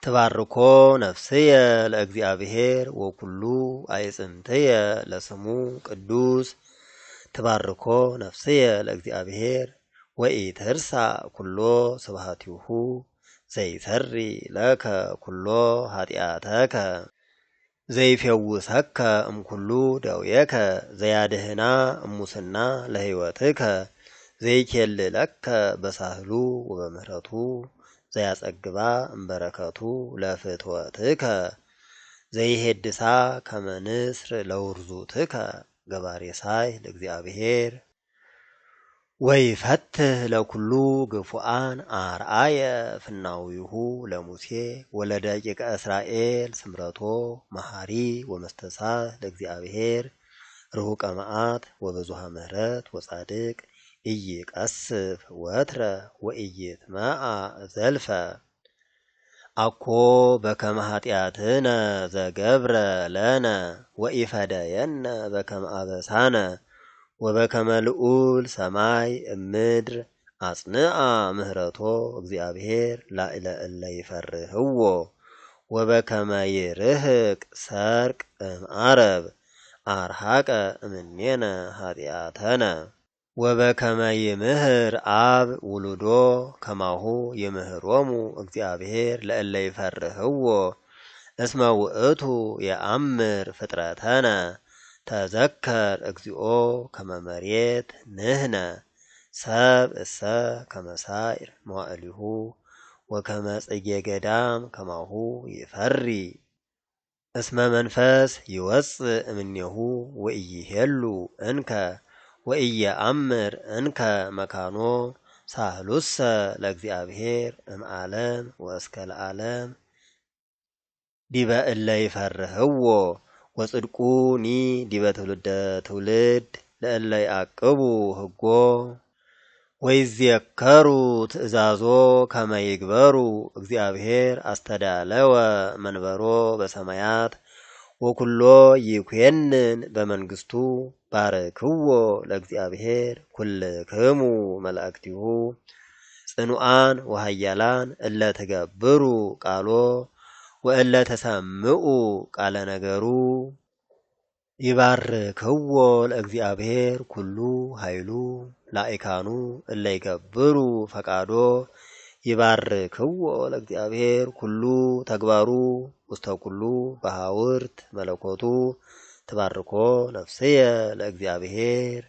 ተባርኮ ነፍስየ ለእግዚአብሔር ወኩሉ አይጽምትየ ለስሙ ቅዱስ ተባርኮ ነፍስየ ለእግዚአብሔር ወኢትርሳ ኩሎ ስብሐቲሁ ዘይሰሪ ለከ ኩሎ ኃጢአተከ ዘይፈውሰከ እምኩሉ ደውየከ ዘያድህና እሙስና ለሕይወትከ ዘይኬልለከ በሳህሉ ወበምህረቱ ዘያጸግባ እምበረከቱ ለፍትወትከ ዘይሄድሳ ከመንስር ለውርዙትከ ገባሬ ሳይ ለእግዚአብሔር ወይፈትህ ለኩሉ ግፉአን አርአየ ፍናዊሁ ለሙሴ ወለደቂቀ እስራኤል ስምረቶ መሐሪ ወመስተሳህ ለእግዚአብሔር ርሁቀ መዓት ወበዙሃ ምህረት ወጻድቅ ኢይቀስፍ ወትረ ወኢይትመዓ ዘልፈ አኮ በከመ ኃጢአትነ ዘገብረ ለነ ወኢፈደየነ በከመ አበሳነ ወበከመ ልዑል ሰማይ እምድር አጽንዓ ምህረቶ እግዚአብሔር ላዕለ እለ ይፈርህዎ ወበከመ ይርህቅ ሰርቅ እምዓረብ አርሃቀ እምኔነ ኃጢአተነ ወበከመ ይምህር አብ ውሉዶ ከማሁ ይምህሮሙ እግዚአብሔር ለእለ ይፈርህዎ እስመ ውእቱ የአምር ፍጥረተነ ተዘከር እግዚኦ ከመ መሬት ንህነ ሰብ እሰ ከመ ሳዕር መዋዕሊሁ ወከመ ጽጌ ገዳም ከማሁ ይፈሪ እስመ መንፈስ ይወፅእ እምኔሁ ወኢይሄሉ እንከ ወኢየአምር እንከ መካኖ ሳህሉሰ ለእግዚአብሔር እምዓለም ወእስከ ለዓለም ዲበ እለ ይፈርህዎ ወጽድቁኒ ዲበ ትውልደ ትውልድ ለእለ ይዓቅቡ ሕጎ ወይዝየከሩ ትእዛዞ ከመ ይግበሩ እግዚአብሔር አስተዳለወ መንበሮ በሰማያት ወኩሎ ይኩነን በመንግስቱ ባረክዎ ለእግዚአብሔር ኩልክሙ መላእክቲሁ ጽኑዓን ወሃያላን እለ ተገብሩ ቃሎ ወእለ ተሰምዑ ቃለ ነገሩ ይባርክዎ ለእግዚአብሔር ኩሉ ኃይሉ ላኢካኑ እለ ይገብሩ ፈቃዶ ይባርክዎ ለእግዚአብሔር ኩሉ ተግባሩ ውስተ ኩሉ በሃውርት መለኮቱ ተባርኮ ነፍስየ ለእግዚአብሔር